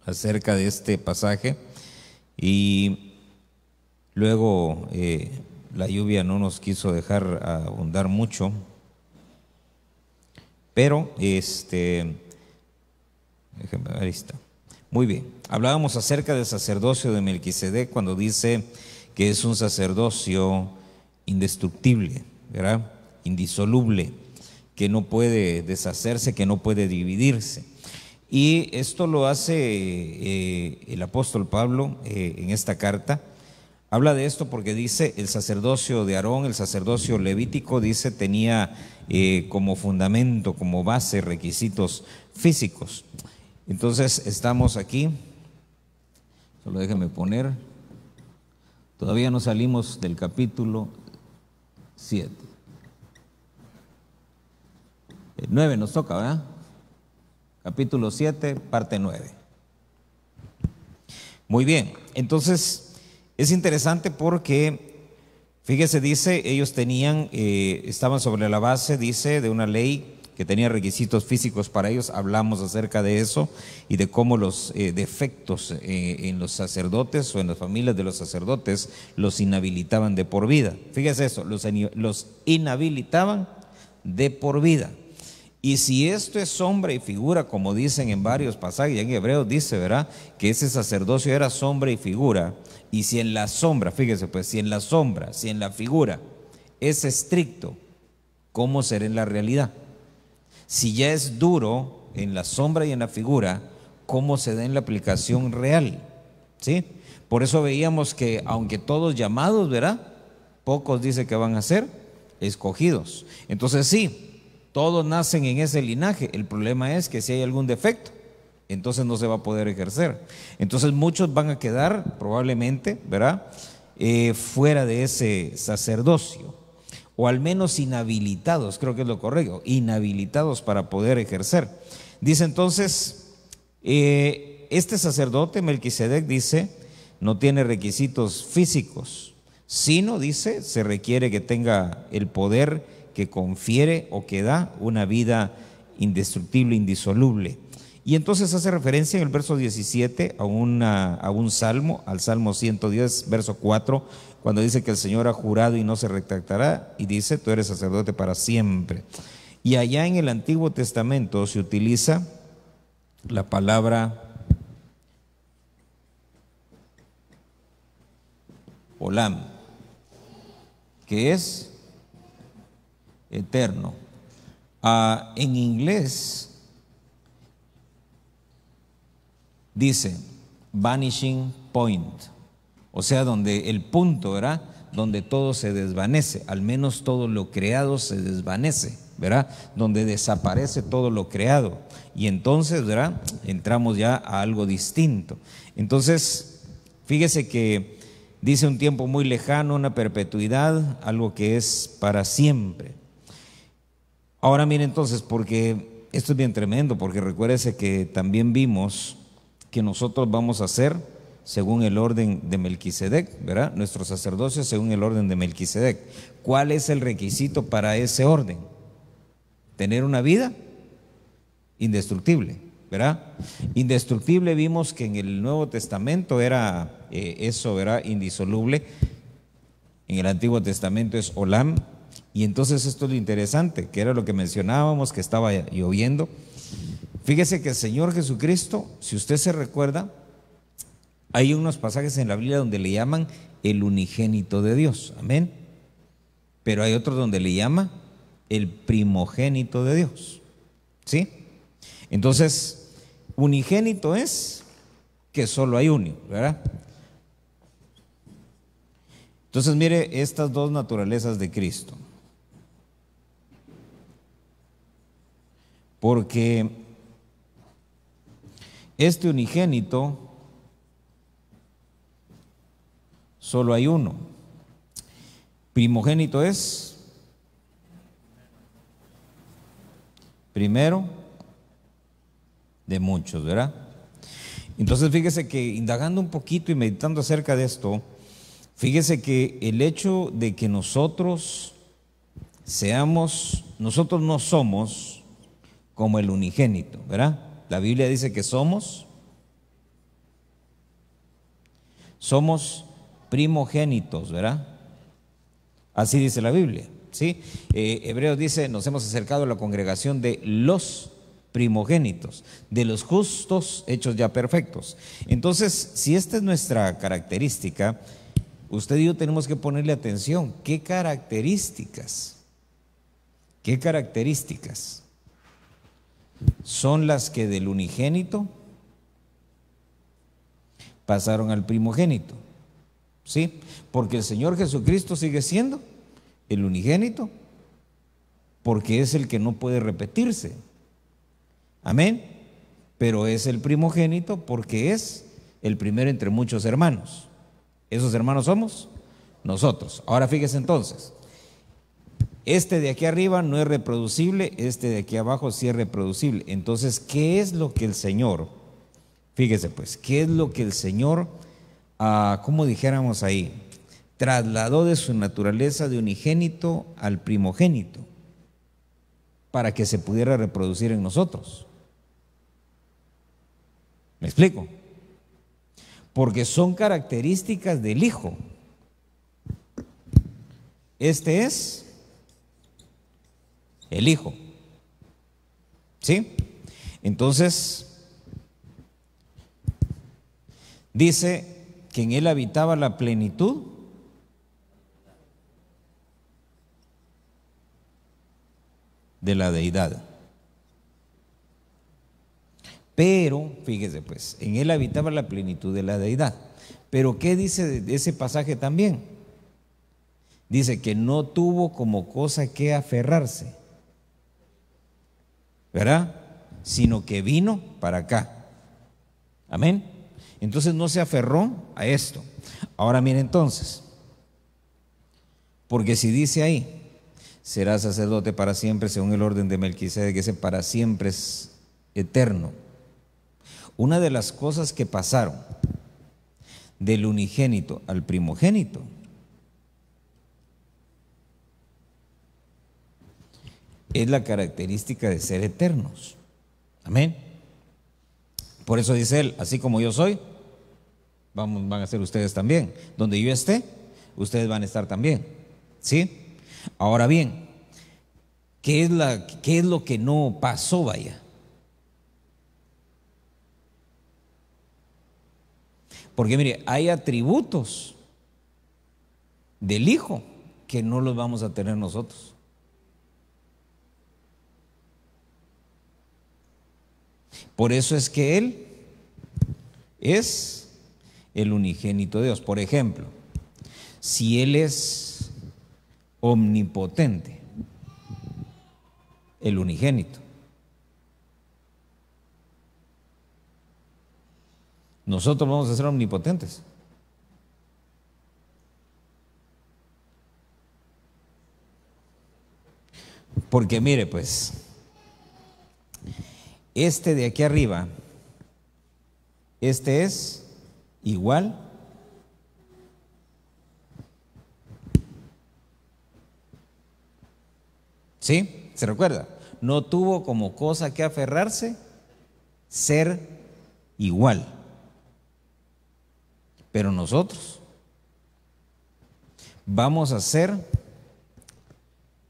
acerca de este pasaje y luego la lluvia no nos quiso dejar abundar mucho, pero déjenme ver, ahí está. Muy bien, hablábamos acerca del sacerdocio de Melquisedec cuando dice que es un sacerdocio indestructible, ¿verdad? Indisoluble, que no puede deshacerse, que no puede dividirse. Y esto lo hace el apóstol Pablo en esta carta. Habla de esto porque dice el sacerdocio de Aarón, el sacerdocio levítico, dice tenía como fundamento, como base, requisitos físicos. Entonces estamos aquí, solo déjenme poner, todavía no salimos del capítulo 7. El 9 nos toca, ¿verdad? Capítulo 7, parte 9. Muy bien, entonces es interesante porque, fíjese, dice, ellos tenían, estaban sobre la base, dice, de una ley que tenía requisitos físicos para ellos. Hablamos acerca de eso y de cómo los defectos en los sacerdotes o en las familias de los sacerdotes los inhabilitaban de por vida. Fíjese eso, los inhabilitaban de por vida. Y si esto es sombra y figura, como dicen en varios pasajes, en Hebreos dice, ¿verdad?, que ese sacerdocio era sombra y figura. Y si en la sombra, fíjese pues, si en la sombra, si en la figura es estricto, ¿cómo será en la realidad? Si ya es duro en la sombra y en la figura, ¿cómo se da en la aplicación real? ¿Sí? Por eso veíamos que aunque todos llamados, ¿verdad?, pocos dice que van a ser escogidos. Entonces sí, todos nacen en ese linaje. El problema es que si hay algún defecto, entonces no se va a poder ejercer. Entonces muchos van a quedar probablemente, ¿verdad?, fuera de ese sacerdocio, o al menos inhabilitados, creo que es lo correcto, inhabilitados para poder ejercer. Dice entonces, este sacerdote Melquisedec, dice, no tiene requisitos físicos, sino, dice, se requiere que tenga el poder que confiere o que da una vida indestructible, indisoluble. Y entonces hace referencia en el verso 17 a un salmo, al Salmo 110, verso 4, cuando dice que el Señor ha jurado y no se retractará, y dice, tú eres sacerdote para siempre. Y allá en el Antiguo Testamento se utiliza la palabra olam, que es eterno. En inglés dice vanishing point, o sea, donde el punto, ¿verdad?, donde todo se desvanece, al menos todo lo creado se desvanece, ¿verdad?, donde desaparece todo lo creado. Y entonces, ¿verdad?, entramos ya a algo distinto. Entonces, fíjese que dice un tiempo muy lejano, una perpetuidad, algo que es para siempre. Ahora mire entonces, porque esto es bien tremendo, porque recuérdese que también vimos que nosotros vamos a ser según el orden de Melquisedec, ¿verdad? Nuestro sacerdocio según el orden de Melquisedec. ¿Cuál es el requisito para ese orden? Tener una vida indestructible, ¿verdad? Indestructible, vimos que en el Nuevo Testamento era eso, ¿verdad?, indisoluble. En el Antiguo Testamento es olam. Y entonces esto es lo interesante, que era lo que mencionábamos, que estaba lloviendo. Fíjese que el Señor Jesucristo, si usted se recuerda, hay unos pasajes en la Biblia donde le llaman el unigénito de Dios, amén. Pero hay otros donde le llama el primogénito de Dios, ¿sí? Entonces, unigénito es que solo hay uno, ¿verdad? Entonces mire estas dos naturalezas de Cristo. Porque este unigénito solo hay uno. Primogénito es primero de muchos, ¿verdad? Entonces fíjese que indagando un poquito y meditando acerca de esto, fíjese que el hecho de que nosotros no somos como el unigénito, ¿verdad? La Biblia dice que somos somos primogénitos, ¿verdad? Así dice la Biblia, ¿sí? Hebreos dice, nos hemos acercado a la congregación de los primogénitos, de los justos hechos ya perfectos. Entonces, si esta es nuestra característica, usted y yo tenemos que ponerle atención. ¿Qué características? ¿Qué características son las que del unigénito pasaron al primogénito? ¿Sí? Porque el Señor Jesucristo sigue siendo el unigénito, porque es el que no puede repetirse. Amén. Pero es el primogénito porque es el primero entre muchos hermanos. ¿Esos hermanos somos? Nosotros. Ahora fíjese entonces, este de aquí arriba no es reproducible, este de aquí abajo sí es reproducible. Entonces, ¿qué es lo que el Señor, fíjese pues, qué es lo que el Señor, como dijéramos ahí, trasladó de su naturaleza de unigénito al primogénito para que se pudiera reproducir en nosotros? ¿Me explico? Porque son características del Hijo. Este es el Hijo. ¿Sí? Entonces, dice que en Él habitaba la plenitud de la deidad. Pero, fíjese pues, en Él habitaba la plenitud de la deidad. Pero ¿qué dice de ese pasaje también? Dice que no tuvo como cosa que aferrarse, ¿verdad? Sino que vino para acá. Amén. Entonces no se aferró a esto. Ahora mire entonces, porque si dice ahí, será sacerdote para siempre según el orden de Melquisedec, que ese para siempre es eterno. Una de las cosas que pasaron del unigénito al primogénito es la característica de ser eternos. Amén. Por eso dice él, así como yo soy, van a ser ustedes también. Donde yo esté, ustedes van a estar también. ¿Sí? Ahora bien, ¿qué es lo que no pasó, vaya? Porque mire, hay atributos del Hijo que no los vamos a tener nosotros. Por eso es que Él es el unigénito de Dios. Por ejemplo, si Él es omnipotente, el unigénito, nosotros vamos a ser omnipotentes. Porque mire pues, este de aquí arriba, este es igual ¿sí? ¿Se recuerda? No tuvo como cosa que aferrarse ser igual. Pero nosotros vamos a ser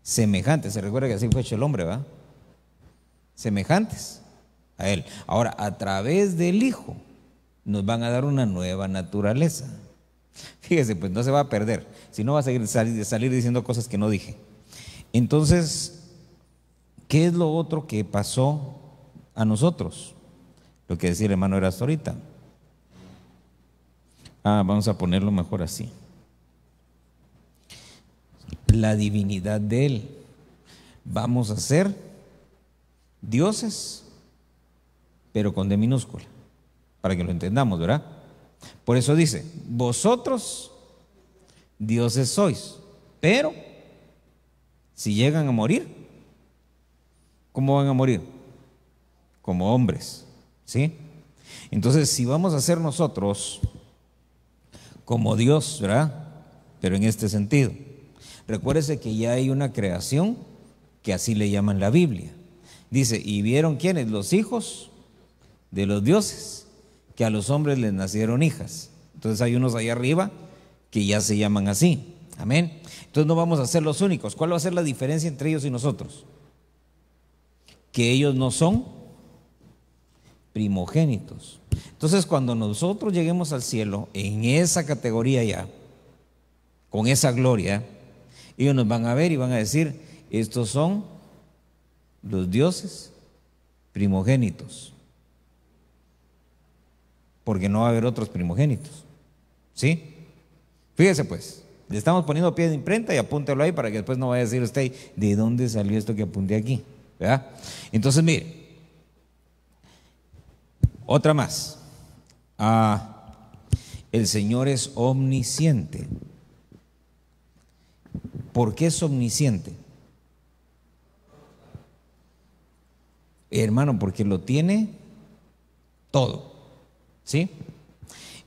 semejantes. Se recuerda que así fue hecho el hombre, ¿va? Semejantes a Él. Ahora, a través del Hijo nos van a dar una nueva naturaleza. Fíjese, pues no se va a perder. Si no va a salir diciendo cosas que no dije. Entonces, ¿qué es lo otro que pasó a nosotros? Lo que decía el hermano era hasta ahorita. Vamos a ponerlo mejor así. La divinidad de Él. Vamos a ser dioses, pero con D minúscula, para que lo entendamos, ¿verdad? Por eso dice, vosotros dioses sois, pero si llegan a morir, ¿cómo van a morir? Como hombres, ¿sí? Entonces, si vamos a ser nosotros como Dios, ¿verdad? Pero en este sentido, recuérdese que ya hay una creación que así le llaman la Biblia. Dice, ¿y vieron quiénes? Los hijos de los dioses, que a los hombres les nacieron hijas. Entonces hay unos ahí arriba que ya se llaman así. Amén. Entonces no vamos a ser los únicos. ¿Cuál va a ser la diferencia entre ellos y nosotros? Que ellos no son primogénitos. Entonces cuando nosotros lleguemos al cielo, en esa categoría ya, con esa gloria, ellos nos van a ver y van a decir, estos son los dioses primogénitos, porque no va a haber otros primogénitos. ¿Sí? Fíjese pues, le estamos poniendo pie de imprenta y apúntelo ahí para que después no vaya a decir usted, ¿de dónde salió esto que apunté aquí? ¿Verdad? Entonces mire, otra más. El Señor es omnisciente. ¿Por qué es omnisciente? Hermano, porque lo tiene todo. ¿Sí?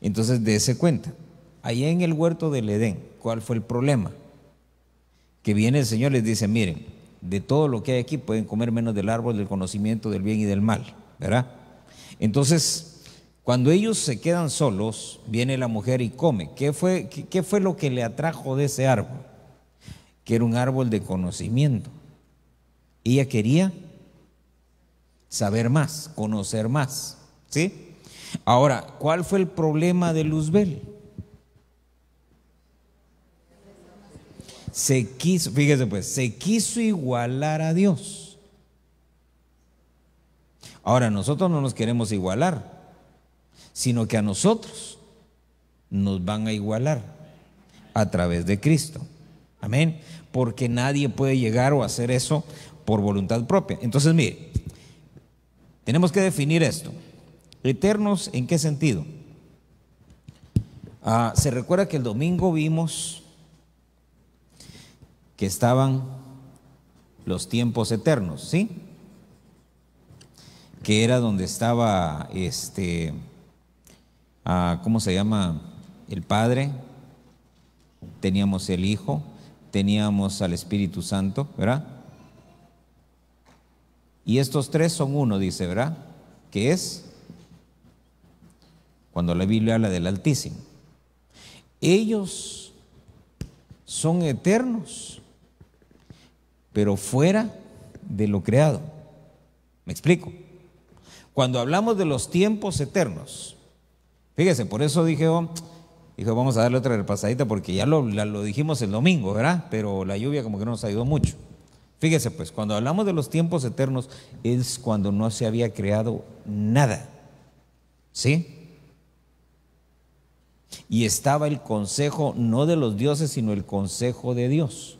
Entonces dése cuenta. Allá en el huerto del Edén, ¿cuál fue el problema? Que viene el Señor y les dice, miren, de todo lo que hay aquí pueden comer menos del árbol del conocimiento del bien y del mal, ¿verdad? Entonces, cuando ellos se quedan solos, viene la mujer y come. ¿Qué fue lo que le atrajo de ese árbol? Que era un árbol de conocimiento. Ella quería saber más, conocer más, ¿sí? Ahora, ¿cuál fue el problema de Luzbel? Fíjese pues, se quiso igualar a Dios. Ahora, nosotros no nos queremos igualar, sino que a nosotros nos van a igualar a través de Cristo. Amén. Porque nadie puede llegar o hacer eso por voluntad propia. Entonces, mire, tenemos que definir esto. ¿Eternos en qué sentido? Se recuerda que el domingo vimos que estaban los tiempos eternos, ¿sí? Que era donde estaba ¿cómo se llama? El Padre, teníamos el Hijo, teníamos al Espíritu Santo, ¿verdad? Y estos tres son uno, dice, ¿verdad? Que es cuando la Biblia habla del Altísimo. Ellos son eternos, pero fuera de lo creado. ¿Me explico? Cuando hablamos de los tiempos eternos, fíjese, por eso dije, vamos a darle otra repasadita porque ya lo dijimos el domingo, ¿verdad? Pero la lluvia como que no nos ayudó mucho. Fíjese pues, cuando hablamos de los tiempos eternos es cuando no se había creado nada, ¿sí? Y estaba el consejo no de los dioses, sino el consejo de Dios,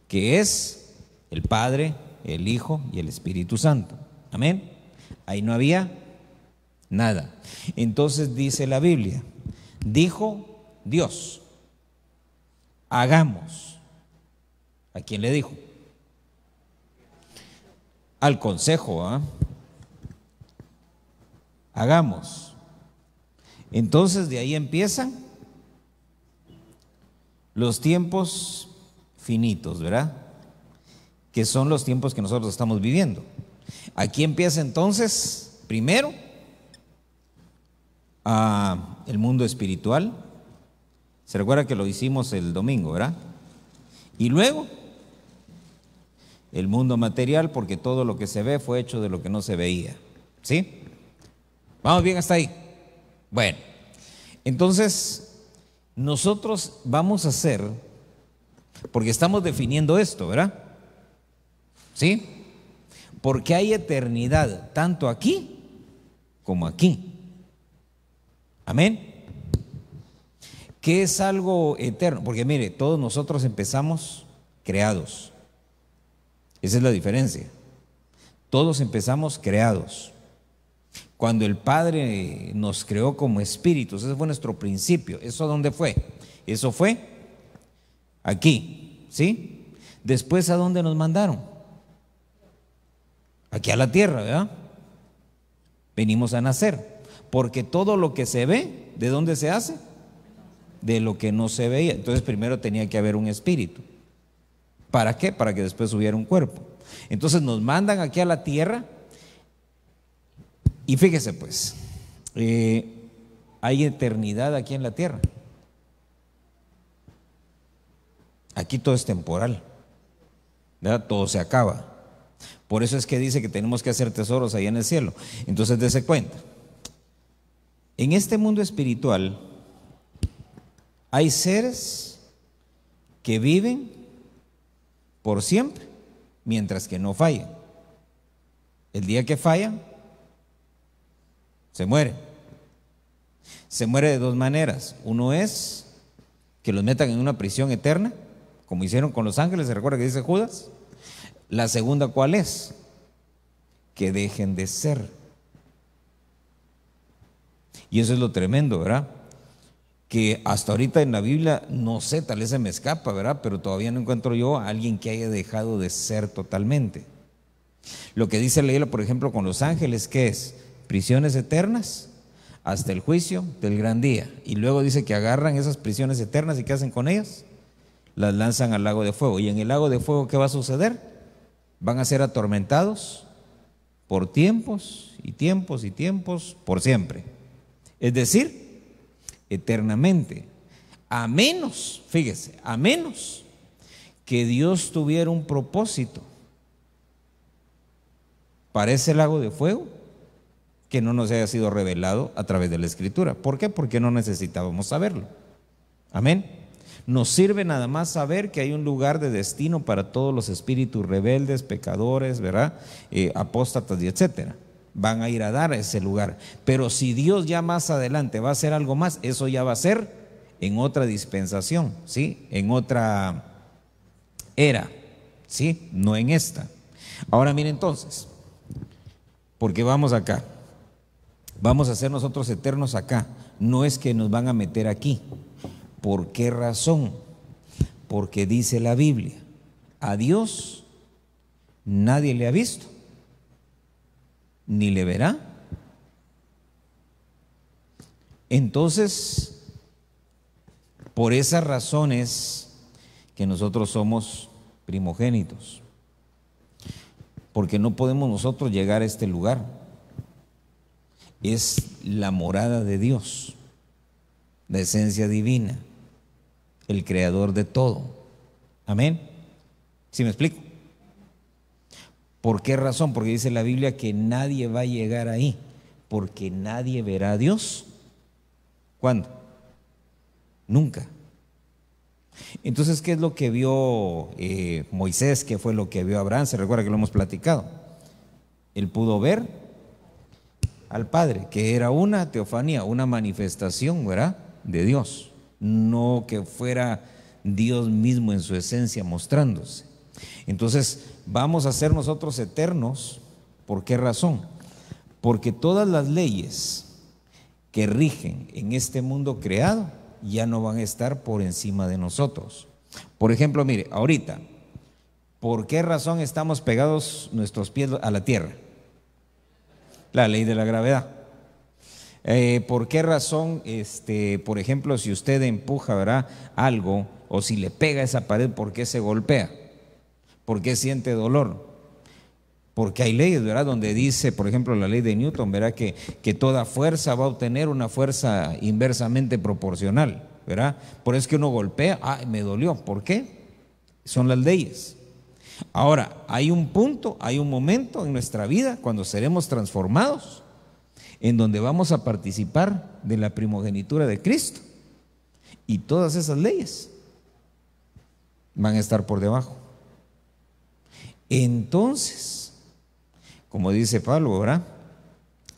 que es el Padre, el Hijo y el Espíritu Santo. Amén. Ahí no había nada. Entonces dice la Biblia, dijo Dios, hagamos. ¿A quién le dijo? Al consejo, hagamos. Entonces de ahí empiezan los tiempos finitos, ¿verdad? Que son los tiempos que nosotros estamos viviendo. Aquí empieza entonces, primero, el mundo espiritual. Se recuerda que lo hicimos el domingo, ¿verdad? Y luego, el mundo material, porque todo lo que se ve fue hecho de lo que no se veía. ¿Sí? ¿Vamos bien hasta ahí? Bueno, entonces, nosotros vamos a hacer, porque estamos definiendo esto, ¿verdad? ¿Sí? Porque hay eternidad tanto aquí como aquí. Amén. ¿Qué es algo eterno? Porque mire, todos nosotros empezamos creados. Esa es la diferencia. Todos empezamos creados. Cuando el Padre nos creó como espíritus, ese fue nuestro principio. ¿Eso dónde fue? Eso fue aquí, ¿sí? Después, ¿a dónde nos mandaron? Aquí a la tierra, ¿verdad? Venimos a nacer, porque todo lo que se ve, ¿de dónde se hace? De lo que no se veía. Entonces primero tenía que haber un espíritu. ¿Para qué? Para que después hubiera un cuerpo. Entonces nos mandan aquí a la tierra y fíjese pues, hay eternidad aquí en la tierra. Aquí todo es temporal, ¿verdad? Todo se acaba. Por eso es que dice que tenemos que hacer tesoros allá en el cielo. Entonces, dése cuenta. En este mundo espiritual hay seres que viven por siempre, mientras que no fallan. El día que fallan, se muere. Se muere de dos maneras. Uno es que los metan en una prisión eterna, como hicieron con los ángeles, ¿se recuerda que dice Judas? La segunda, ¿cuál es? Que dejen de ser. Y eso es lo tremendo, ¿verdad? Que hasta ahorita en la Biblia, no sé, tal vez se me escapa, ¿verdad? Pero todavía no encuentro yo a alguien que haya dejado de ser totalmente. Lo que dice la Biblia, por ejemplo, con los ángeles, ¿qué es? Prisiones eternas hasta el juicio del gran día. Y luego dice que agarran esas prisiones eternas y ¿qué hacen con ellas? Las lanzan al lago de fuego. Y en el lago de fuego, ¿qué va a suceder? Van a ser atormentados por tiempos y tiempos y tiempos, por siempre. Es decir, eternamente. A menos, fíjese, a menos que Dios tuviera un propósito para ese lago de fuego que no nos haya sido revelado a través de la Escritura. ¿Por qué? Porque no necesitábamos saberlo. Amén. Nos sirve nada más saber que hay un lugar de destino para todos los espíritus rebeldes, pecadores, ¿verdad? Apóstatas y etcétera. Van a ir a dar a ese lugar. Pero si Dios ya más adelante va a hacer algo más, eso ya va a ser en otra dispensación, ¿sí? En otra era, ¿sí? No en esta. Ahora mire entonces, porque vamos acá. Vamos a ser nosotros eternos acá. No es que nos van a meter aquí. ¿Por qué razón? Porque dice la Biblia, a Dios nadie le ha visto, ni le verá. Entonces, por esas razones que nosotros somos primogénitos, porque no podemos nosotros llegar a este lugar. Es la morada de Dios, la esencia divina, el creador de todo. Amén. ¿Sí me explico? ¿Por qué razón? Porque dice la Biblia que nadie va a llegar ahí, porque nadie verá a Dios. ¿Cuándo? Nunca. Entonces, ¿qué es lo que vio Moisés? ¿Qué fue lo que vio Abraham? Se recuerda que lo hemos platicado. Él pudo ver al Padre, que era una teofanía, una manifestación, ¿verdad?, de Dios, no que fuera Dios mismo en su esencia mostrándose. Entonces, vamos a ser nosotros eternos. ¿Por qué razón? Porque todas las leyes que rigen en este mundo creado ya no van a estar por encima de nosotros. Por ejemplo, mire, ahorita, ¿por qué razón estamos pegados nuestros pies a la tierra? La ley de la gravedad. ¿Por qué razón, por ejemplo, si usted empuja, ¿verdad?, algo, o si le pega a esa pared, ¿por qué se golpea? ¿Por qué siente dolor? Porque hay leyes, ¿verdad?, donde dice, por ejemplo, la ley de Newton, ¿verdad?, que toda fuerza va a obtener una fuerza inversamente proporcional, ¿verdad? Por eso es que uno golpea, me dolió. ¿Por qué? Son las leyes. Ahora, hay un punto, hay un momento en nuestra vida cuando seremos transformados, en donde vamos a participar de la primogenitura de Cristo, y todas esas leyes van a estar por debajo. Entonces, como dice Pablo, ¿verdad?,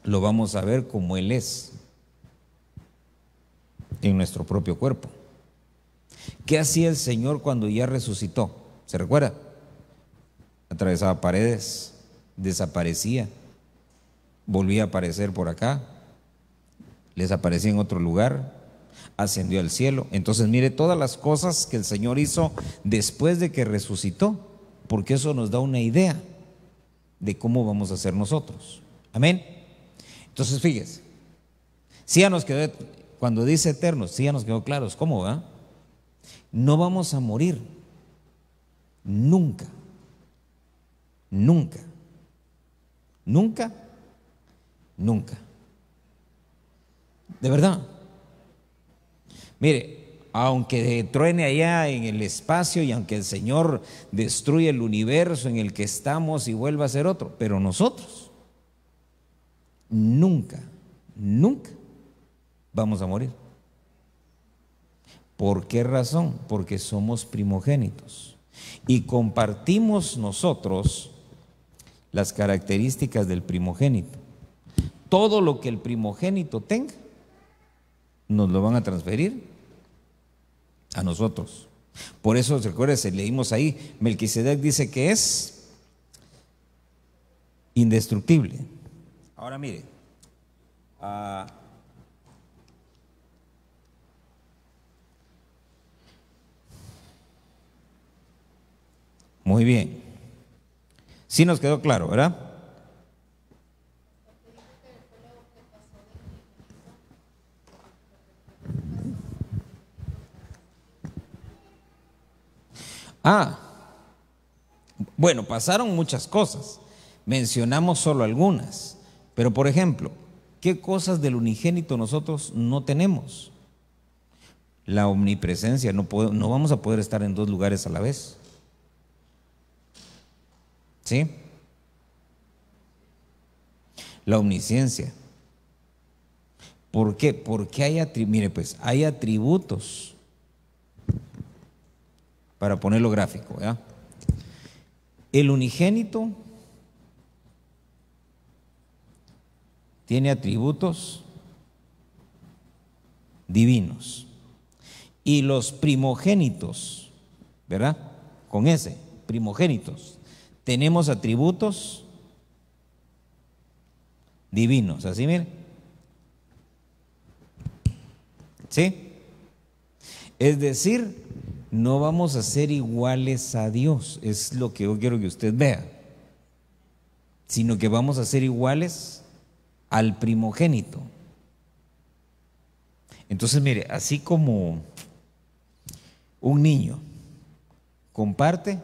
lo vamos a ver como Él es en nuestro propio cuerpo. ¿Qué hacía el Señor cuando ya resucitó? ¿Se recuerda? Atravesaba paredes, desaparecía, volvía a aparecer por acá, desaparecía en otro lugar, ascendió al cielo. Entonces mire todas las cosas que el Señor hizo después de que resucitó, porque eso nos da una idea de cómo vamos a ser nosotros. Amén. Entonces fíjese, sí ya nos quedó, cuando dice eternos, sí ya nos quedó claros cómo va. No vamos a morir nunca. Nunca, nunca, nunca. De verdad. Mire, aunque truene allá en el espacio y aunque el Señor destruya el universo en el que estamos y vuelva a ser otro, pero nosotros nunca, nunca vamos a morir. ¿Por qué razón? Porque somos primogénitos y compartimos nosotros las características del primogénito. Todo lo que el primogénito tenga, nos lo van a transferir a nosotros. Por eso, recuérdense, leímos ahí, Melquisedec dice que es indestructible. Ahora mire, muy bien. Sí nos quedó claro, ¿verdad? Bueno, pasaron muchas cosas. Mencionamos solo algunas. Pero, por ejemplo, ¿qué cosas del unigénito nosotros no tenemos? La omnipresencia. No vamos a poder estar en dos lugares a la vez. ¿Sí? La omnisciencia. ¿Por qué? Porque hay atributos. Para ponerlo gráfico, ¿ya? El unigénito tiene atributos divinos y los primogénitos, ¿verdad? Con ese, primogénitos, tenemos atributos divinos, así miren. ¿Sí? Es decir, no vamos a ser iguales a Dios, es lo que yo quiero que usted vea, sino que vamos a ser iguales al primogénito. Entonces, mire, así como un niño comparte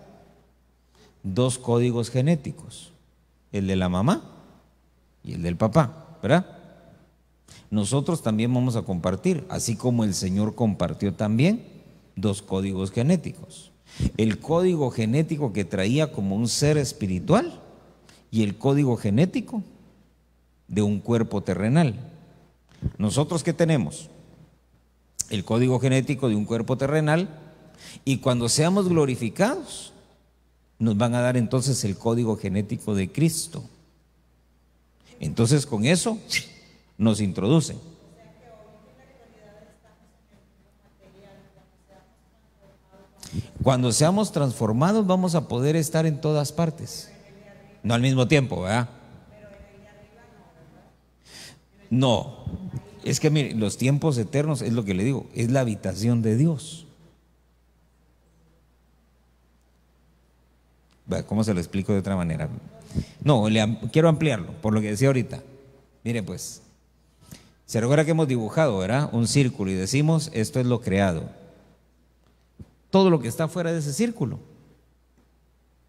dos códigos genéticos, el de la mamá y el del papá, ¿verdad? Nosotros también vamos a compartir, así como el Señor compartió también dos códigos genéticos. El código genético que traía como un ser espiritual y el código genético de un cuerpo terrenal. ¿Nosotros qué tenemos? El código genético de un cuerpo terrenal, y cuando seamos glorificados nos van a dar entonces el código genético de Cristo. Entonces con eso nos introducen. Cuando seamos transformados vamos a poder estar en todas partes. No al mismo tiempo, ¿verdad? No, es que mire, los tiempos eternos es lo que le digo, es la habitación de Dios. ¿Cómo se lo explico de otra manera? No, quiero ampliarlo, por lo que decía ahorita. Mire pues, se recuerda que hemos dibujado, ¿verdad? Un círculo y decimos, esto es lo creado. Todo lo que está fuera de ese círculo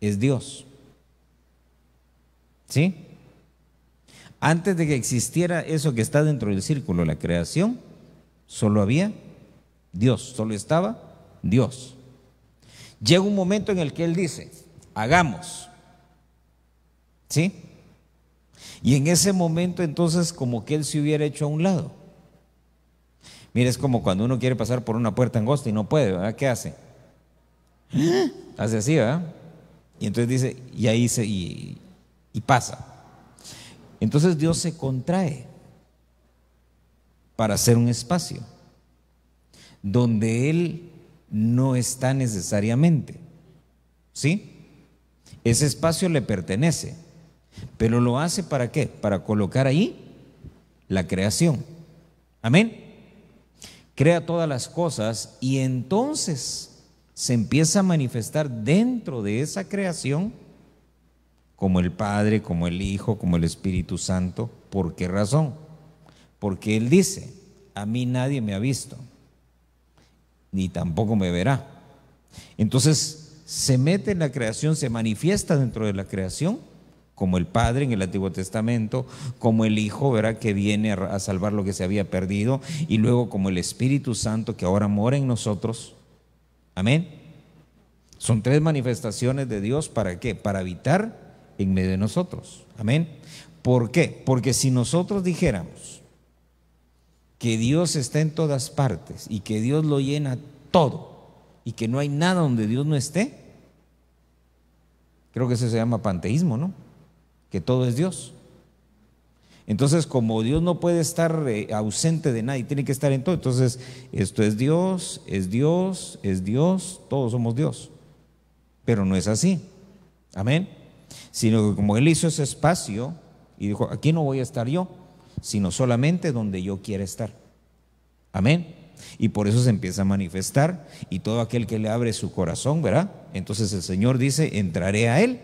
es Dios. ¿Sí? Antes de que existiera eso que está dentro del círculo, la creación, solo había Dios, solo estaba Dios. Llega un momento en el que Él dice, hagamos. ¿Sí? Y en ese momento entonces como que Él se hubiera hecho a un lado. Mira, es como cuando uno quiere pasar por una puerta angosta y no puede, ¿verdad? ¿Qué hace? Hace así, ¿verdad? Y entonces dice, y pasa. Entonces Dios se contrae para hacer un espacio donde Él no está necesariamente. ¿Sí? Ese espacio le pertenece, pero lo hace ¿para qué? Para colocar ahí la creación. Amén. Crea todas las cosas y entonces se empieza a manifestar dentro de esa creación como el Padre, como el Hijo, como el Espíritu Santo. ¿Por qué razón? Porque Él dice, a mí nadie me ha visto, ni tampoco me verá. Entonces se mete en la creación, se manifiesta dentro de la creación como el Padre en el Antiguo Testamento, como el Hijo, ¿verdad?, que viene a salvar lo que se había perdido, y luego como el Espíritu Santo que ahora mora en nosotros. Amén. Son tres manifestaciones de Dios. ¿Para qué? Para habitar en medio de nosotros. Amén. ¿Por qué? Porque si nosotros dijéramos que Dios está en todas partes y que Dios lo llena todo y que no hay nada donde Dios no esté, creo que eso se llama panteísmo, ¿no? Que todo es Dios. Entonces, como Dios no puede estar ausente de nada y tiene que estar en todo, entonces esto es Dios, es Dios, es Dios, todos somos Dios. Pero no es así. Amén. Sino que como Él hizo ese espacio y dijo, aquí no voy a estar yo, sino solamente donde yo quiera estar. Amén. Y por eso se empieza a manifestar, y todo aquel que le abre su corazón, ¿verdad? Entonces el Señor dice, entraré a Él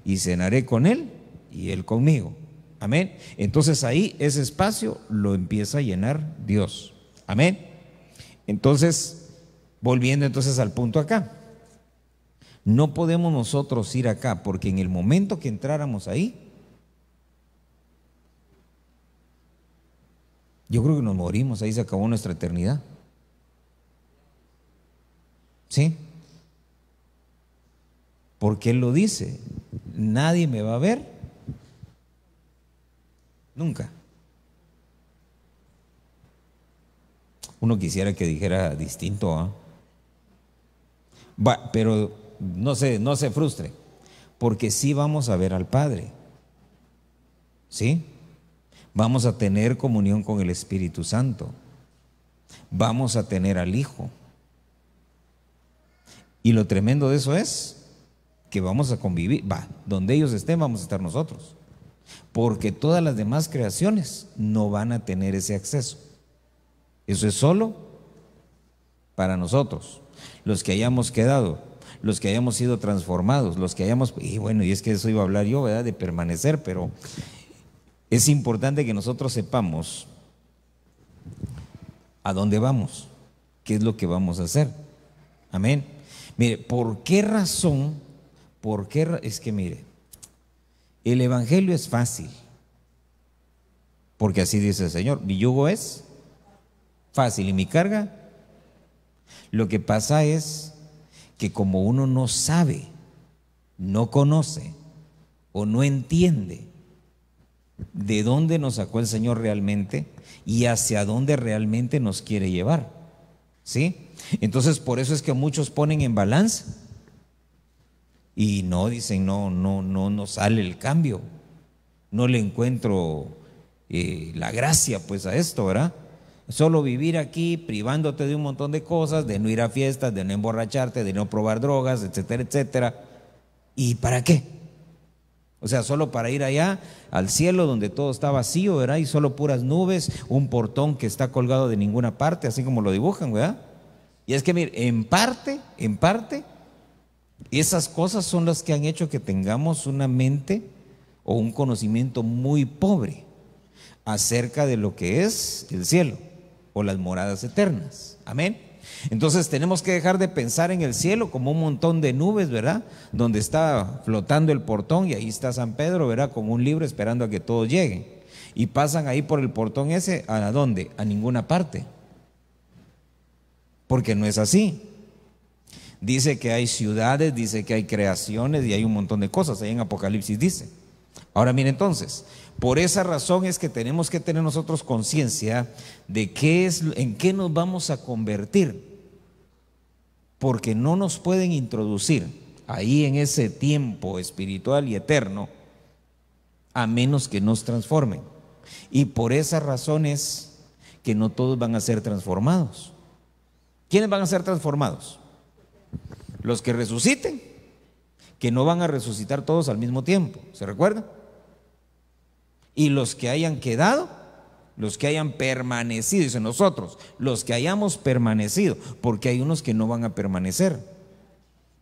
y cenaré con Él y Él conmigo. Amén. Entonces ahí ese espacio lo empieza a llenar Dios. Amén. Entonces, volviendo entonces al punto acá, no podemos nosotros ir acá, porque en el momento que entráramos ahí, yo creo que nos morimos, ahí se acabó nuestra eternidad. ¿Sí? Porque Él lo dice, nadie me va a ver nunca. Uno quisiera que dijera distinto, ¿ah? Pero no se frustre, porque sí vamos a ver al Padre. ¿Sí? Vamos a tener comunión con el Espíritu Santo. Vamos a tener al Hijo. Y lo tremendo de eso es que vamos a convivir. Donde ellos estén, vamos a estar nosotros. Porque todas las demás creaciones no van a tener ese acceso. Eso es solo para nosotros, los que hayamos quedado, los que hayamos sido transformados, los que hayamos, y bueno, y es que eso iba a hablar yo, ¿verdad?, de permanecer, pero es importante que nosotros sepamos a dónde vamos, qué es lo que vamos a hacer. Amén. Mire, ¿por qué razón? Es que mire, el Evangelio es fácil, porque así dice el Señor, mi yugo es fácil y mi carga. Lo que pasa es que como uno no sabe, no conoce o no entiende de dónde nos sacó el Señor realmente y hacia dónde realmente nos quiere llevar, ¿sí? Entonces por eso es que muchos ponen en balanza y no dicen, no sale el cambio, no le encuentro la gracia pues a esto, ¿verdad? Solo vivir aquí privándote de un montón de cosas, de no ir a fiestas, de no emborracharte, de no probar drogas, etcétera, etcétera. ¿Y para qué? O sea, solo para ir allá al cielo donde todo está vacío, ¿verdad? Y solo puras nubes, un portón que está colgado de ninguna parte, así como lo dibujan, ¿verdad? Y es que mire, en parte, esas cosas son las que han hecho que tengamos una mente o un conocimiento muy pobre acerca de lo que es el cielo o las moradas eternas. Amén. Entonces tenemos que dejar de pensar en el cielo como un montón de nubes, ¿verdad? Donde está flotando el portón y ahí está San Pedro, ¿verdad? Como un libro esperando a que todos lleguen. Y pasan ahí por el portón ese, ¿a dónde? A ninguna parte. Porque no es así. Dice que hay ciudades, dice que hay creaciones y hay un montón de cosas. Ahí en Apocalipsis dice. Ahora mire entonces, por esa razón es que tenemos que tener nosotros conciencia de en qué nos vamos a convertir, porque no nos pueden introducir ahí en ese tiempo espiritual y eterno a menos que nos transformen. Y por esa razón es que no todos van a ser transformados. ¿Quiénes van a ser transformados? Los que resuciten, que no van a resucitar todos al mismo tiempo, ¿se recuerda? Y los que hayan quedado, los que hayan permanecido, dice nosotros, los que hayamos permanecido, porque hay unos que no van a permanecer,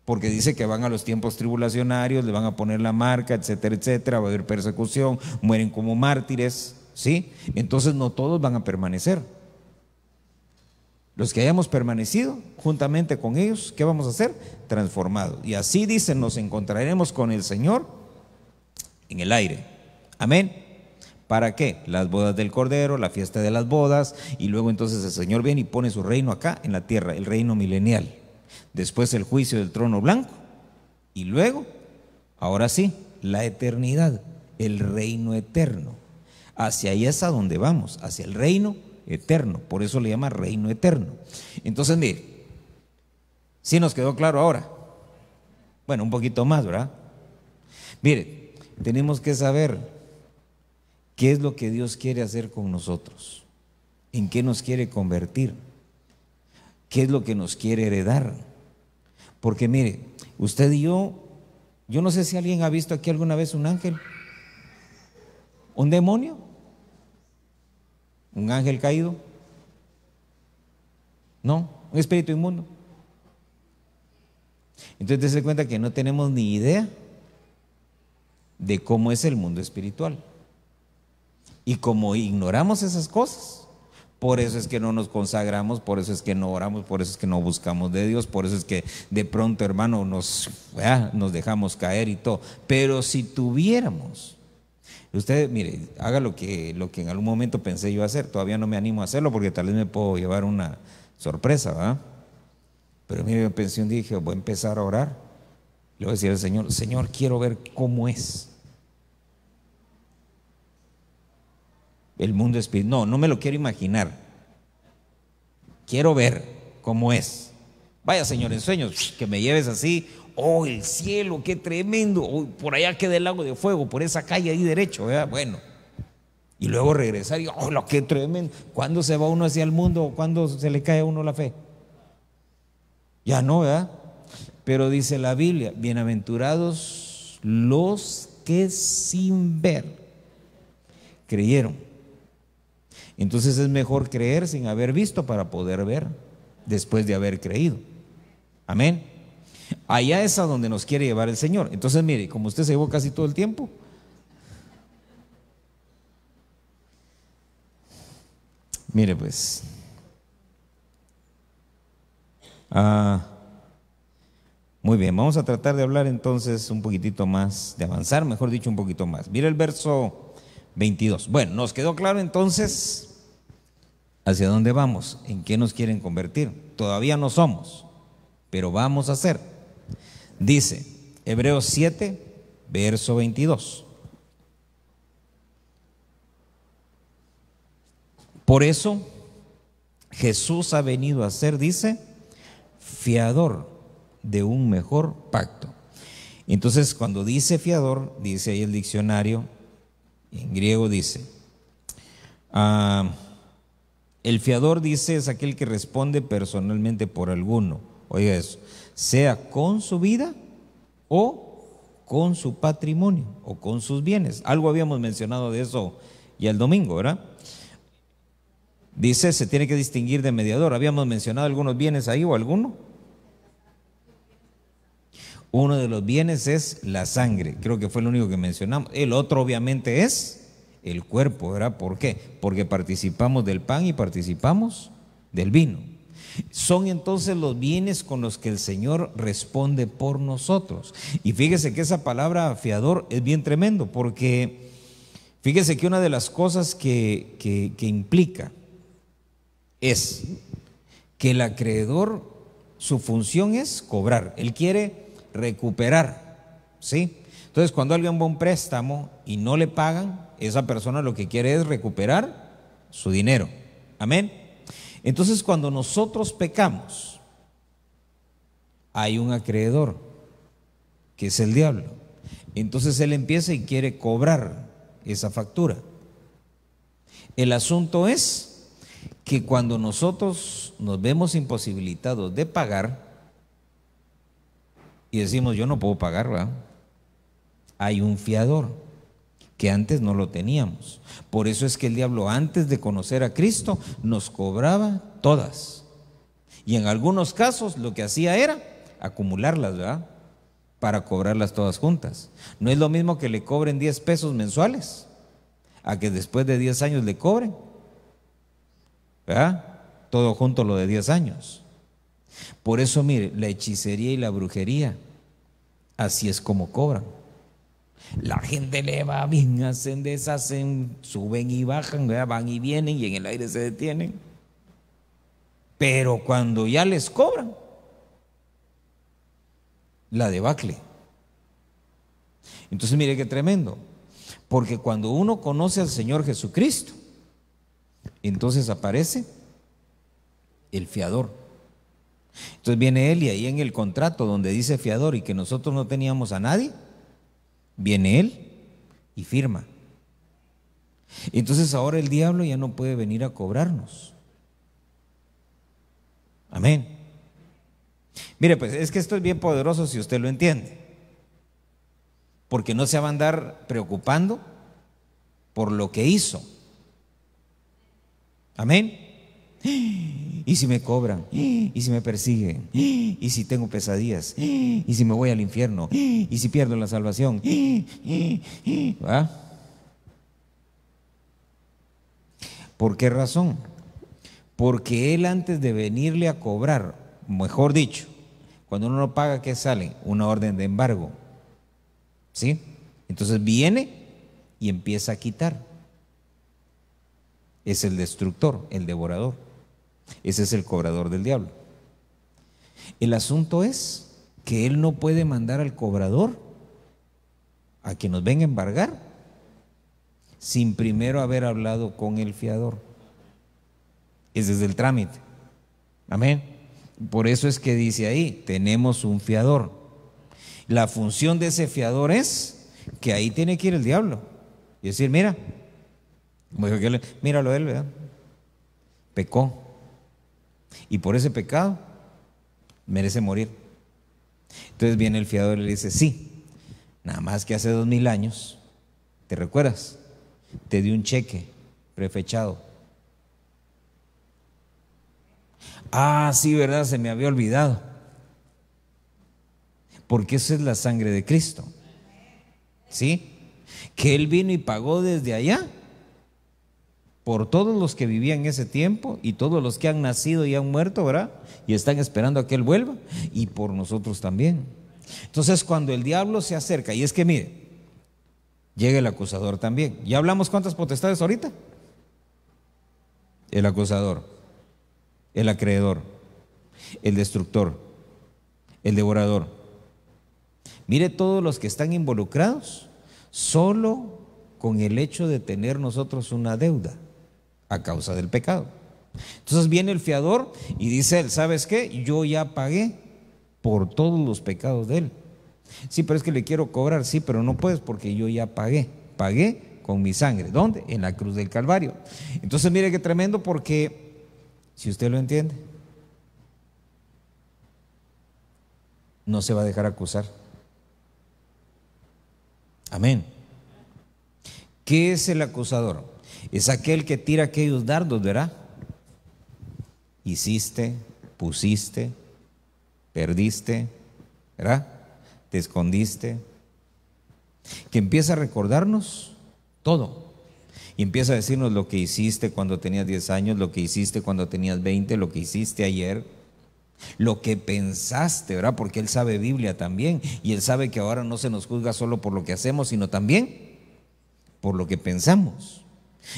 porque dice que van a los tiempos tribulacionarios, le van a poner la marca, etcétera, etcétera, va a haber persecución, mueren como mártires, ¿sí? Entonces no todos van a permanecer. Los que hayamos permanecido juntamente con ellos, ¿qué vamos a hacer? Transformados. Y así dicen, nos encontraremos con el Señor en el aire. Amén. ¿Para qué? Las bodas del Cordero, la fiesta de las bodas, y luego entonces el Señor viene y pone su reino acá en la tierra, el reino milenial. Después el juicio del trono blanco, y luego, ahora sí, la eternidad, el reino eterno. Hacia ahí es a donde vamos, hacia el reino eterno. Por eso le llama reino eterno. Entonces, mire, ¿sí nos quedó claro ahora? Bueno, un poquito más, ¿verdad? Mire, tenemos que saber qué es lo que Dios quiere hacer con nosotros, en qué nos quiere convertir, qué es lo que nos quiere heredar. Porque mire, usted y yo no sé si alguien ha visto aquí alguna vez un ángel, un demonio, un ángel caído, no, un espíritu inmundo. Entonces se cuenta que no tenemos ni idea de cómo es el mundo espiritual. Y como ignoramos esas cosas, por eso es que no nos consagramos, por eso es que no oramos, por eso es que no buscamos de Dios, por eso es que de pronto, hermano, nos dejamos caer y todo. Pero si tuviéramos, usted, mire, haga lo que en algún momento pensé yo hacer, todavía no me animo a hacerlo porque tal vez me puedo llevar una sorpresa, ¿verdad? Pero mire, yo pensé un día y dije, voy a empezar a orar. Le voy a decir al Señor, Señor, quiero ver cómo es el mundo espiritual. No me lo quiero imaginar. Quiero ver cómo es. Vaya, Señor, en sueños, que me lleves así. Oh, el cielo, qué tremendo. Oh, por allá queda el lago de fuego, por esa calle ahí derecho, ¿verdad? Bueno. Y luego regresar y, oh, qué tremendo. ¿Cuándo se va uno hacia el mundo? ¿Cuándo se le cae a uno la fe? Ya no, ¿verdad? Pero dice la Biblia, bienaventurados los que sin ver creyeron. Entonces es mejor creer sin haber visto para poder ver después de haber creído. Amén. Allá es a donde nos quiere llevar el Señor. Entonces mire, como usted se llevó casi todo el tiempo, mire pues, muy bien, vamos a tratar de hablar entonces un poquitito más, de avanzar, mejor dicho, un poquito más. Mire el verso 22. Bueno, nos quedó claro entonces hacia dónde vamos, en qué nos quieren convertir. Todavía no somos, pero vamos a ser. Dice Hebreos 7, verso 22. Por eso Jesús ha venido a ser, dice, fiador de un mejor pacto. Entonces, cuando dice fiador, dice ahí el diccionario, en griego dice, el fiador, dice, es aquel que responde personalmente por alguno. Oiga eso, sea con su vida o con su patrimonio o con sus bienes. Algo habíamos mencionado de eso ya el domingo, ¿verdad? Dice, se tiene que distinguir de mediador. Habíamos mencionado algunos bienes ahí o alguno. Uno de los bienes es la sangre, creo que fue el único que mencionamos. El otro obviamente es el cuerpo, ¿verdad? ¿Por qué? Porque participamos del pan y participamos del vino. Son entonces los bienes con los que el Señor responde por nosotros. Y fíjese que esa palabra fiador es bien tremendo, porque fíjese que una de las cosas que implica es que el acreedor, su función es cobrar. Él quiere recuperar, ¿sí? Entonces, cuando alguien va a un préstamo y no le pagan, esa persona lo que quiere es recuperar su dinero. Amén. Entonces, cuando nosotros pecamos, hay un acreedor, que es el diablo. Entonces él empieza y quiere cobrar esa factura. El asunto es que cuando nosotros nos vemos imposibilitados de pagar y decimos, yo no puedo pagar, ¿verdad? Hay un fiador que antes no lo teníamos. Por eso es que el diablo, antes de conocer a Cristo, nos cobraba todas. Y en algunos casos lo que hacía era acumularlas, ¿verdad? Para cobrarlas todas juntas. No es lo mismo que le cobren 10 pesos mensuales a que después de 10 años le cobren, ¿verdad? Todo junto lo de 10 años. Por eso, mire, la hechicería y la brujería, así es como cobran. La gente le va bien, hacen, deshacen, suben y bajan, ¿verdad? Van y vienen y en el aire se detienen. Pero cuando ya les cobran, la debacle. Entonces mire qué tremendo, porque cuando uno conoce al Señor Jesucristo, entonces aparece el fiador. Entonces viene Él y ahí en el contrato donde dice fiador y que nosotros no teníamos a nadie, viene Él y firma. Entonces ahora el diablo ya no puede venir a cobrarnos. Amén. Mire, pues es que esto es bien poderoso si usted lo entiende, porque no se va a andar preocupando por lo que hizo. Amén. ¿Y si me cobran? ¿Y si me persiguen? ¿Y si tengo pesadillas? ¿Y si me voy al infierno? ¿Y si pierdo la salvación? ¿Va? ¿Por qué razón? Porque él, antes de venirle a cobrar, mejor dicho, cuando uno no paga, ¿qué sale? Una orden de embargo. ¿Sí? Entonces viene y empieza a quitar. Es el destructor, el devorador. Ese es el cobrador del diablo. El asunto es que él no puede mandar al cobrador a que nos venga a embargar sin primero haber hablado con el fiador. Ese es el trámite. Amén. Por eso es que dice ahí, tenemos un fiador. La función de ese fiador es que ahí tiene que ir el diablo y decir, mira, míralo él, ¿verdad? Pecó y por ese pecado merece morir. Entonces viene el fiador y le dice, sí, nada más que hace 2000 años, ¿te recuerdas? Te di un cheque prefechado. Ah, sí, ¿verdad? Se me había olvidado. Porque eso es la sangre de Cristo. ¿Sí? Que Él vino y pagó desde allá por todos los que vivían en ese tiempo y todos los que han nacido y han muerto, ¿verdad? Y están esperando a que Él vuelva, y por nosotros también. Entonces, cuando el diablo se acerca, y es que mire, llega el acusador también. ¿Ya hablamos cuántas potestades ahorita? El acusador, el acreedor, el destructor, el devorador. Mire todos los que están involucrados solo con el hecho de tener nosotros una deuda a causa del pecado. Entonces viene el fiador y dice él, ¿sabes qué? Yo ya pagué por todos los pecados de él. Sí, pero es que le quiero cobrar. Sí, pero no puedes porque yo ya pagué con mi sangre. ¿Dónde? En la cruz del Calvario. Entonces mire qué tremendo, porque si usted lo entiende, no se va a dejar acusar. Amén. ¿Qué es el acusador? Es aquel que tira aquellos dardos, ¿verdad? Hiciste, pusiste, perdiste, ¿verdad? Te escondiste. Que empieza a recordarnos todo. Y empieza a decirnos lo que hiciste cuando tenías 10 años, lo que hiciste cuando tenías 20, lo que hiciste ayer, lo que pensaste, ¿verdad? Porque Él sabe Biblia también, y Él sabe que ahora no se nos juzga solo por lo que hacemos, sino también por lo que pensamos.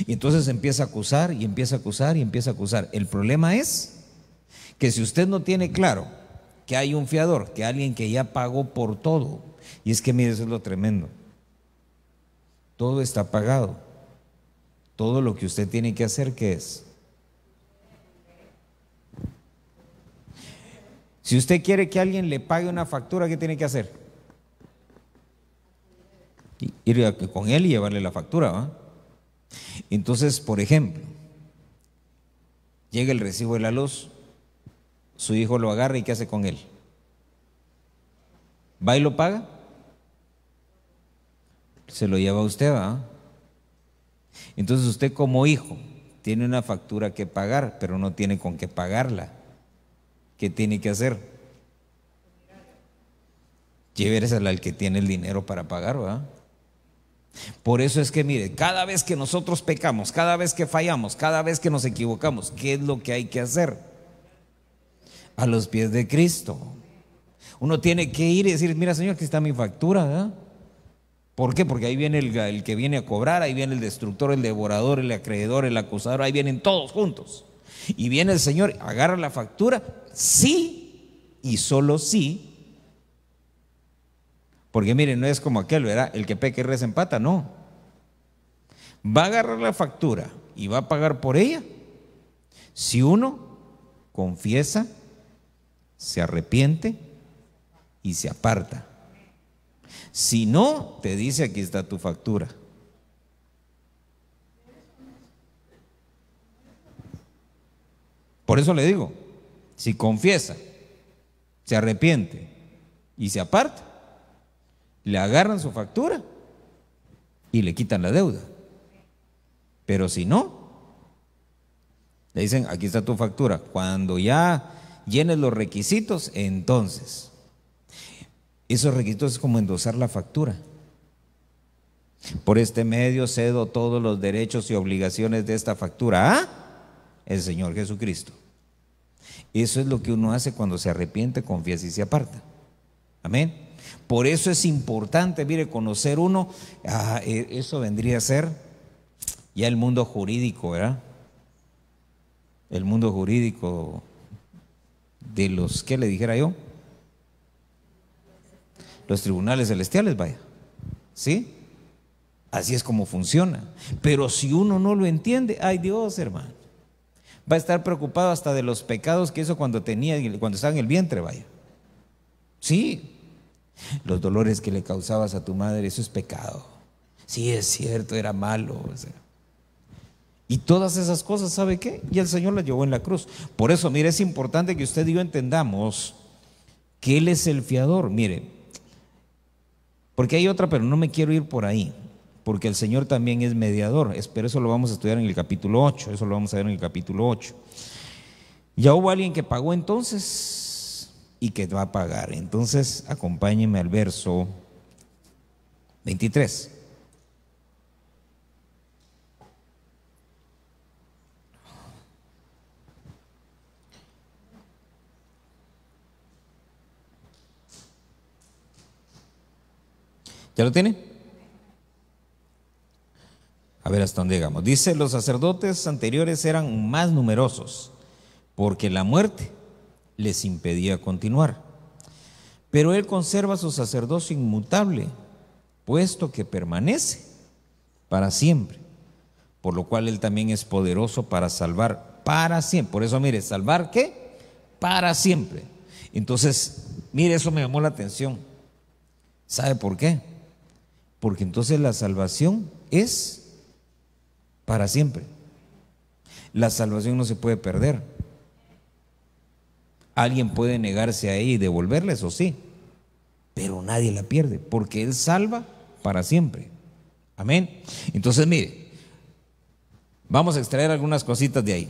Y entonces empieza a acusar y empieza a acusar y empieza a acusar. El problema es que si usted no tiene claro que hay un fiador, que alguien que ya pagó por todo, y es que mire, eso es lo tremendo, todo está pagado. Todo lo que usted tiene que hacer, ¿qué es? Si usted quiere que alguien le pague una factura, ¿qué tiene que hacer? Ir con él y llevarle la factura, ¿va? Entonces, por ejemplo, llega el recibo de la luz, su hijo lo agarra y ¿qué hace con él? ¿Va y lo paga? Se lo lleva a usted, ¿va? Entonces usted como hijo tiene una factura que pagar, pero no tiene con qué pagarla. ¿Qué tiene que hacer? Llévesela al que tiene el dinero para pagar, ¿verdad? Por eso es que mire, cada vez que nosotros pecamos, cada vez que fallamos, cada vez que nos equivocamos, ¿qué es lo que hay que hacer? A los pies de Cristo. Uno tiene que ir y decir, mira, Señor, aquí está mi factura, ¿verdad? ¿Por qué? Porque ahí viene el que viene a cobrar, ahí viene el destructor, el devorador, el acreedor, el acusador, ahí vienen todos juntos. Y viene el Señor, agarra la factura, sí y solo sí. Porque miren, no es como aquel, ¿verdad? El que peca y reza empata, no. Va a agarrar la factura y va a pagar por ella si uno confiesa, se arrepiente y se aparta. Si no, te dice: aquí está tu factura. Por eso le digo, si confiesa, se arrepiente y se aparta, le agarran su factura y le quitan la deuda. Pero si no, le dicen: aquí está tu factura. Cuando ya llenes los requisitos, entonces, esos requisitos es como endosar la factura. Por este medio cedo todos los derechos y obligaciones de esta factura a el Señor Jesucristo. Eso es lo que uno hace cuando se arrepiente, confiesa y se aparta. Amén. Por eso es importante, mire, conocer uno. Eso vendría a ser ya el mundo jurídico, ¿verdad? El mundo jurídico de los, ¿qué le dijera yo? Los tribunales celestiales, vaya. ¿Sí? Así es como funciona. Pero si uno no lo entiende, ay Dios, hermano, va a estar preocupado hasta de los pecados que hizo cuando estaba en el vientre, vaya. Sí, los dolores que le causabas a tu madre, eso es pecado. Sí, es cierto, era malo. O sea. Y todas esas cosas, ¿sabe qué? Y el Señor las llevó en la cruz. Por eso, mire, es importante que usted y yo entendamos que Él es el fiador. Mire, porque hay otra, pero no me quiero ir por ahí, porque el Señor también es mediador. Pero eso lo vamos a estudiar en el capítulo 8. Eso lo vamos a ver en el capítulo 8. Ya hubo alguien que pagó entonces y que va a pagar. Entonces, acompáñenme al verso 23. ¿Ya lo tiene? A ver hasta dónde llegamos. Dice: los sacerdotes anteriores eran más numerosos porque la muerte les impedía continuar. Pero Él conserva su sacerdocio inmutable, puesto que permanece para siempre. Por lo cual Él también es poderoso para salvar para siempre. Por eso, mire, ¿salvar qué? Para siempre. Entonces, mire, eso me llamó la atención. ¿Sabe por qué? Porque entonces la salvación es para siempre. La salvación no se puede perder. Alguien puede negarse a ella y devolverla, eso sí, pero nadie la pierde, porque Él salva para siempre. Amén. Entonces, mire, vamos a extraer algunas cositas de ahí.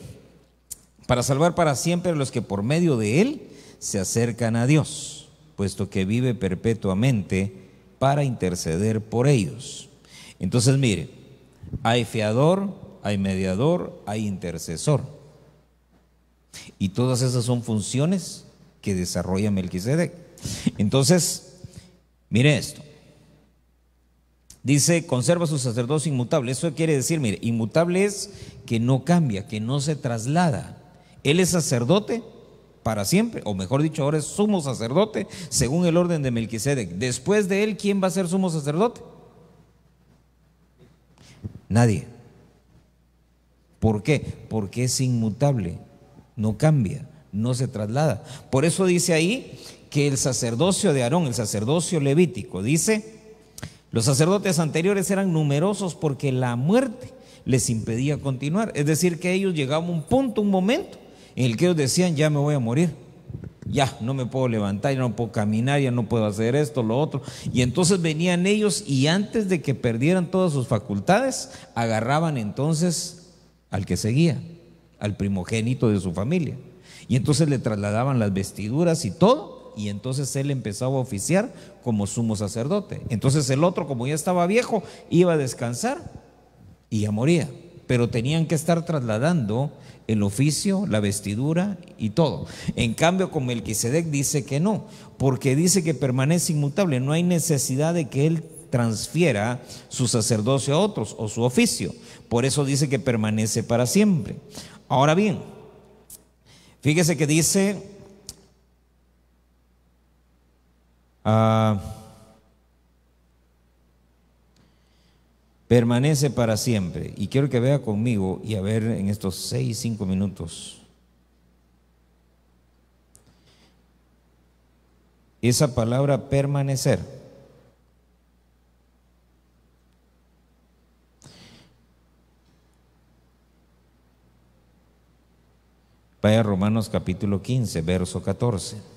Para salvar para siempre a los que por medio de Él se acercan a Dios, puesto que vive perpetuamente para interceder por ellos. Entonces, mire, hay fiador, hay mediador, hay intercesor. Y todas esas son funciones que desarrolla Melquisedec. Entonces, mire esto. Dice: conserva su sacerdocio inmutable. Eso quiere decir, mire, inmutable es que no cambia, que no se traslada. Él es sacerdote para siempre, o mejor dicho, ahora es sumo sacerdote según el orden de Melquisedec. Después de él, ¿quién va a ser sumo sacerdote? Nadie. ¿Por qué? Porque es inmutable, no cambia, no se traslada. Por eso dice ahí que el sacerdocio de Aarón, el sacerdocio levítico, dice: los sacerdotes anteriores eran numerosos porque la muerte les impedía continuar. Es decir, que ellos llegaban a un punto, un momento en el que ellos decían: ya me voy a morir, ya no me puedo levantar, ya no puedo caminar, ya no puedo hacer esto, lo otro. Y entonces venían ellos y antes de que perdieran todas sus facultades, agarraban entonces al que seguía, al primogénito de su familia. Y entonces le trasladaban las vestiduras y todo, y entonces él empezaba a oficiar como sumo sacerdote. Entonces el otro, como ya estaba viejo, iba a descansar y ya moría. Pero tenían que estar trasladando el oficio, la vestidura y todo. En cambio, con Melquisedec dice que no, porque dice que permanece inmutable. No hay necesidad de que él transfiera su sacerdocio a otros o su oficio. Por eso dice que permanece para siempre. Ahora bien, fíjese que dice, permanece para siempre. Y quiero que vea conmigo y a ver en estos 5 minutos. Esa palabra permanecer. Vaya a Romanos capítulo 15, verso 14.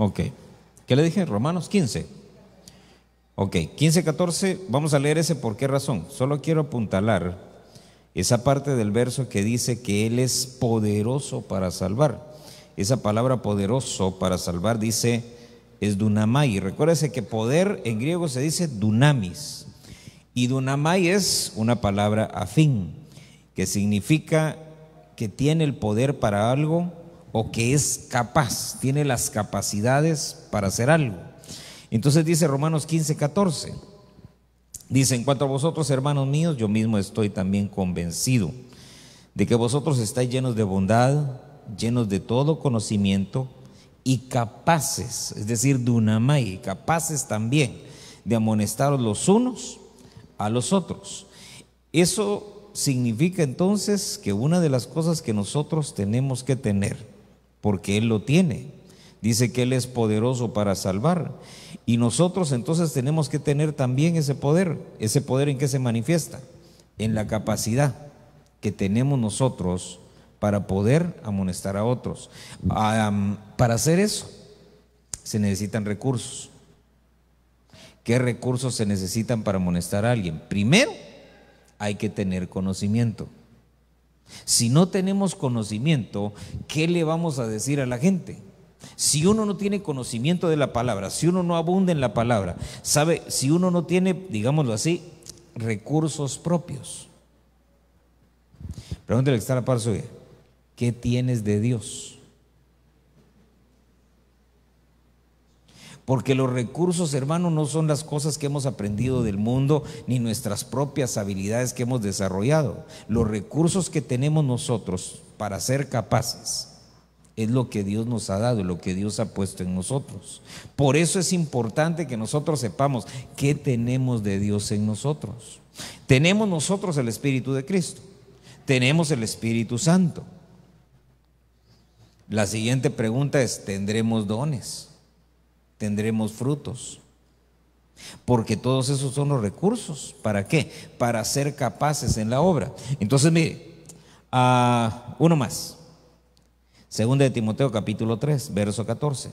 Ok, ¿qué le dije? Romanos 15. Ok, 15, 14, vamos a leer ese por qué razón. Solo quiero apuntalar esa parte del verso que dice que Él es poderoso para salvar. Esa palabra poderoso para salvar dice, es dunamai. Recuérdese que poder en griego se dice dunamis. Y dunamai es una palabra afín, que significa que tiene el poder para algo o que es capaz, tiene las capacidades para hacer algo. Entonces dice Romanos 15, 14, dice, en cuanto a vosotros, hermanos míos, yo mismo estoy también convencido de que vosotros estáis llenos de bondad, llenos de todo conocimiento y capaces, es decir, dunamai, capaces también de amonestaros los unos a los otros. Eso significa entonces que una de las cosas que nosotros tenemos que tener, porque Él lo tiene, dice que Él es poderoso para salvar, y nosotros entonces tenemos que tener también ese poder. ¿Ese poder en qué se manifiesta? En la capacidad que tenemos nosotros para poder amonestar a otros. Para hacer eso se necesitan recursos. ¿Qué recursos se necesitan para amonestar a alguien? Primero, hay que tener conocimiento. Si no tenemos conocimiento, ¿qué le vamos a decir a la gente? Si uno no tiene conocimiento de la palabra, si uno no abunda en la palabra, sabe, si uno no tiene, digámoslo así, recursos propios. Pregúntale que está a la par suya, ¿qué tienes de Dios? Porque los recursos, hermano, no son las cosas que hemos aprendido del mundo, ni nuestras propias habilidades que hemos desarrollado. Los recursos que tenemos nosotros para ser capaces es lo que Dios nos ha dado, lo que Dios ha puesto en nosotros. Por eso es importante que nosotros sepamos qué tenemos de Dios en nosotros. Tenemos nosotros el Espíritu de Cristo, tenemos el Espíritu Santo. La siguiente pregunta es, ¿tendremos dones? ¿Tendremos frutos? Porque todos esos son los recursos. ¿Para qué? Para ser capaces en la obra. Entonces, mire, uno más. Segunda de Timoteo capítulo 3, verso 14.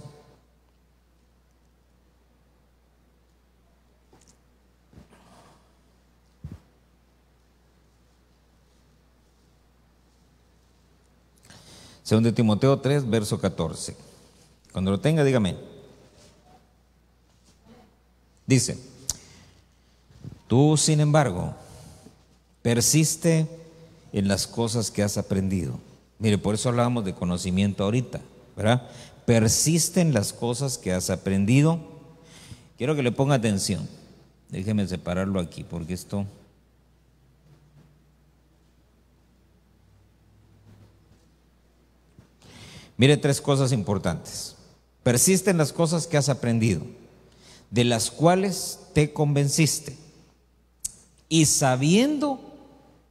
Segunda de Timoteo 3, verso 14. Cuando lo tenga, dígame. Dice, tú, sin embargo, persiste en las cosas que has aprendido. Mire, por eso hablábamos de conocimiento ahorita, ¿verdad? Persiste en las cosas que has aprendido. Quiero que le ponga atención. Déjeme separarlo aquí, porque esto... Mire, 3 cosas importantes. Persiste en las cosas que has aprendido, de las cuales te convenciste, y sabiendo,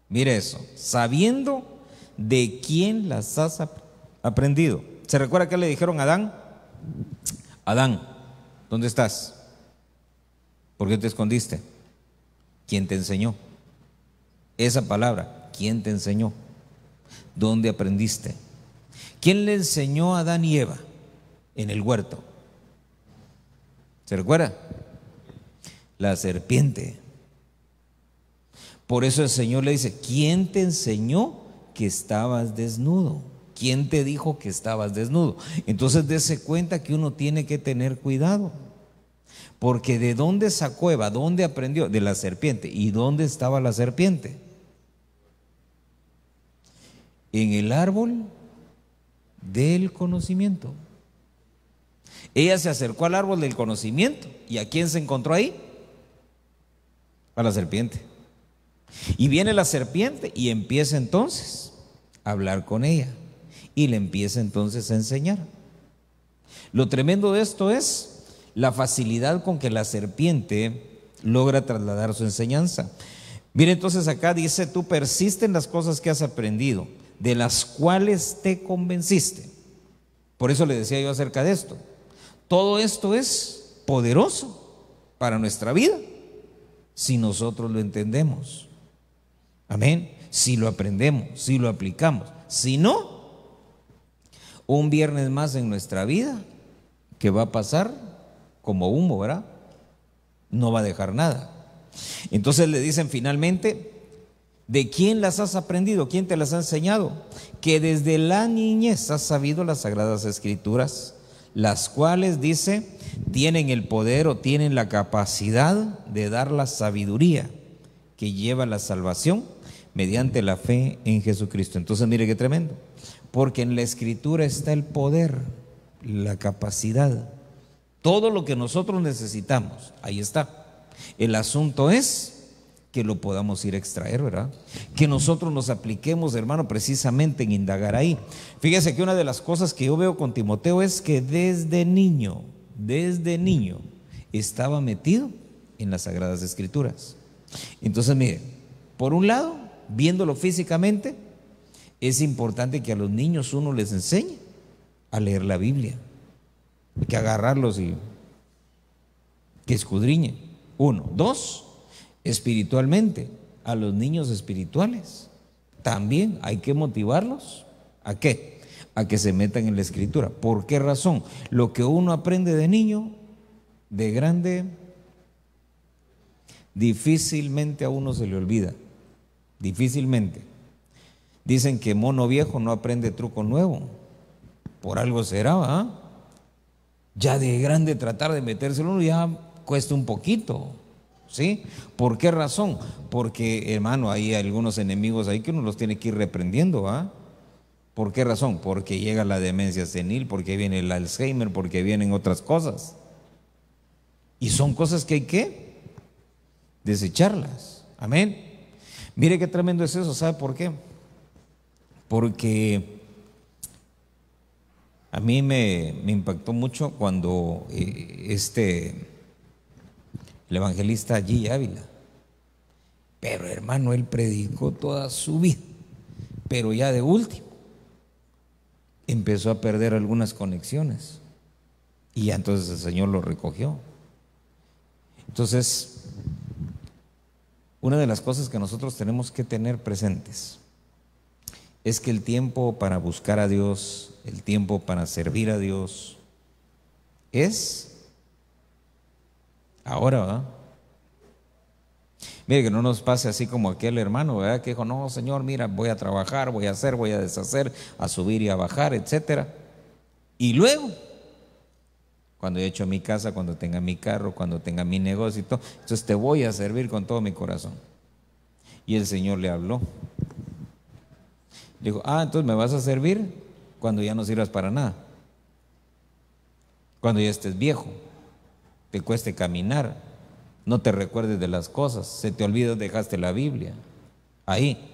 mire eso, sabiendo de quién las has aprendido. ¿Se recuerda que le dijeron a Adán? Adán, ¿dónde estás? ¿Por qué te escondiste? ¿Quién te enseñó? Esa palabra, ¿quién te enseñó? ¿Dónde aprendiste? ¿Quién le enseñó a Adán y Eva en el huerto? ¿Se recuerda? La serpiente. Por eso el Señor le dice: ¿quién te enseñó que estabas desnudo? ¿Quién te dijo que estabas desnudo? Entonces dése cuenta que uno tiene que tener cuidado, porque ¿de dónde sacó Eva? ¿Dónde aprendió? De la serpiente. ¿Y dónde estaba la serpiente? En el árbol del conocimiento. Ella se acercó al árbol del conocimiento. ¿Y a quién se encontró ahí? A la serpiente. Y viene la serpiente y empieza entonces a hablar con ella. Y le empieza entonces a enseñar. Lo tremendo de esto es la facilidad con que la serpiente logra trasladar su enseñanza. Mire, entonces acá dice: tú persiste en las cosas que has aprendido, de las cuales te convenciste. Por eso le decía yo acerca de esto. Todo esto es poderoso para nuestra vida si nosotros lo entendemos. Amén. Si lo aprendemos, si lo aplicamos. Si no, un viernes más en nuestra vida que va a pasar como humo, ¿verdad? No va a dejar nada. Entonces le dicen finalmente: ¿de quién las has aprendido? ¿Quién te las ha enseñado? Que desde la niñez has sabido las Sagradas Escrituras, las cuales, dice, tienen el poder o tienen la capacidad de dar la sabiduría que lleva a la salvación mediante la fe en Jesucristo. Entonces mire qué tremendo, porque en la Escritura está el poder, la capacidad, todo lo que nosotros necesitamos, ahí está. El asunto es que lo podamos ir a extraer, ¿verdad? Que nosotros nos apliquemos, hermano, precisamente en indagar ahí. Fíjese que una de las cosas que yo veo con Timoteo es que desde niño estaba metido en las Sagradas Escrituras. Entonces, mire, por un lado, viéndolo físicamente, es importante que a los niños uno les enseñe a leer la Biblia, que agarrarlos y que escudriñen. Uno. Dos, espiritualmente, a los niños espirituales también hay que motivarlos. ¿A qué? A que se metan en la Escritura. ¿Por qué razón? Lo que uno aprende de niño, de grande, difícilmente a uno se le olvida. Difícilmente. Dicen que mono viejo no aprende truco nuevo. Por algo será, ¿verdad? Ya de grande tratar de metérselo uno ya cuesta un poquito, ¿sí? ¿Por qué razón? Porque, hermano, hay algunos enemigos ahí que uno los tiene que ir reprendiendo, ¿ah? ¿Por qué razón? Porque llega la demencia senil, porque viene el Alzheimer, porque vienen otras cosas. Y son cosas que hay que desecharlas. Amén. Mire qué tremendo es eso. ¿Sabe por qué? Porque a mí me impactó mucho cuando el evangelista G. Ávila, pero hermano, él predicó toda su vida, pero ya de último empezó a perder algunas conexiones y ya entonces el Señor lo recogió. Entonces, una de las cosas que nosotros tenemos que tener presentes es que el tiempo para buscar a Dios, el tiempo para servir a Dios es ahora, ¿verdad? Mire, que no nos pase así como aquel hermano, ¿verdad? Que dijo: no, Señor, mira, voy a trabajar, voy a hacer, voy a deshacer, a subir y a bajar, etcétera. Y luego, cuando he hecho mi casa, cuando tenga mi carro, cuando tenga mi negocio y todo, entonces te voy a servir con todo mi corazón. Y el Señor le habló. Dijo: entonces me vas a servir cuando ya no sirvas para nada, cuando ya estés viejo, te cueste caminar, no te recuerdes de las cosas, se te olvidó, dejaste la Biblia ahí.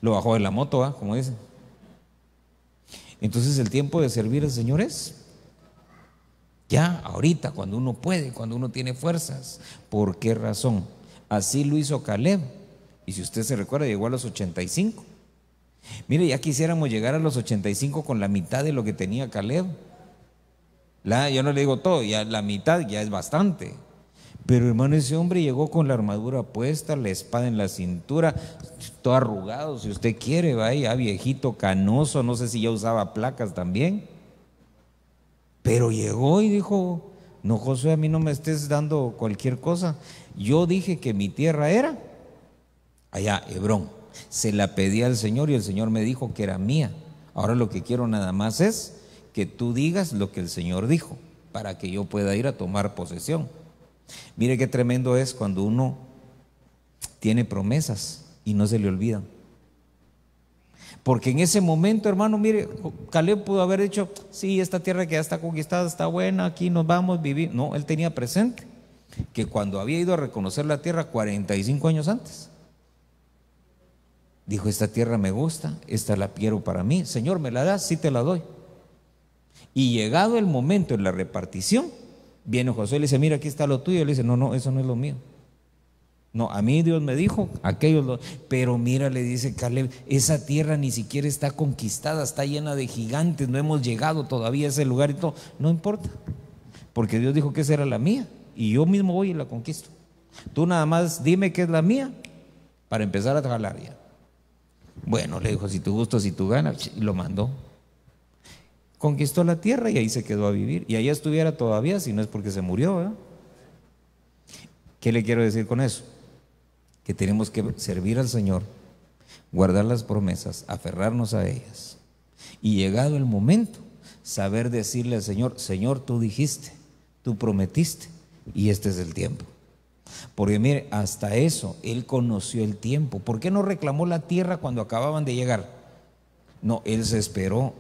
Lo bajó de la moto, como dicen. Entonces el tiempo de servir al Señor es ya, ahorita, cuando uno puede, cuando uno tiene fuerzas. ¿Por qué razón? Así lo hizo Caleb. Y si usted se recuerda, llegó a los 85. Mire, ya quisiéramos llegar a los 85 con la mitad de lo que tenía Caleb. Yo no le digo todo, ya la mitad ya es bastante. Pero hermano, ese hombre llegó con la armadura puesta, la espada en la cintura, todo arrugado, si usted quiere, vaya, viejito, canoso, no sé si ya usaba placas también. Pero llegó y dijo: No, Josué, a mí no me estés dando cualquier cosa. Yo dije que mi tierra era allá, Hebrón. Se la pedí al Señor y el Señor me dijo que era mía. Ahora lo que quiero nada más es que tú digas lo que el Señor dijo, para que yo pueda ir a tomar posesión. Mire qué tremendo es cuando uno tiene promesas y no se le olvidan. Porque en ese momento, hermano, mire, Caleb pudo haber dicho, sí, esta tierra que ya está conquistada está buena, aquí nos vamos a vivir. No, él tenía presente que cuando había ido a reconocer la tierra 45 años antes, dijo, esta tierra me gusta, esta la quiero para mí. Señor, ¿me la das? Sí te la doy. Y llegado el momento en la repartición, viene Josué y le dice, mira, aquí está lo tuyo. Y le dice, no, no, eso no es lo mío. No, a mí Dios me dijo, pero mira, le dice Caleb, esa tierra ni siquiera está conquistada, está llena de gigantes, no hemos llegado todavía a ese lugar y todo. No importa, porque Dios dijo que esa era la mía y yo mismo voy y la conquisto. Tú nada más dime que es la mía para empezar a jalar ya. Bueno, le dijo, si tu gusto, si tu gana, y lo mandó. Conquistó la tierra y ahí se quedó a vivir. Y allá estuviera todavía, si no es porque se murió, ¿verdad? ¿Qué le quiero decir con eso? Que tenemos que servir al Señor, guardar las promesas, aferrarnos a ellas. Y llegado el momento, saber decirle al Señor, Señor, tú dijiste, tú prometiste, y este es el tiempo. Porque mire, hasta eso, él conoció el tiempo. ¿Por qué no reclamó la tierra cuando acababan de llegar? No, él se esperó.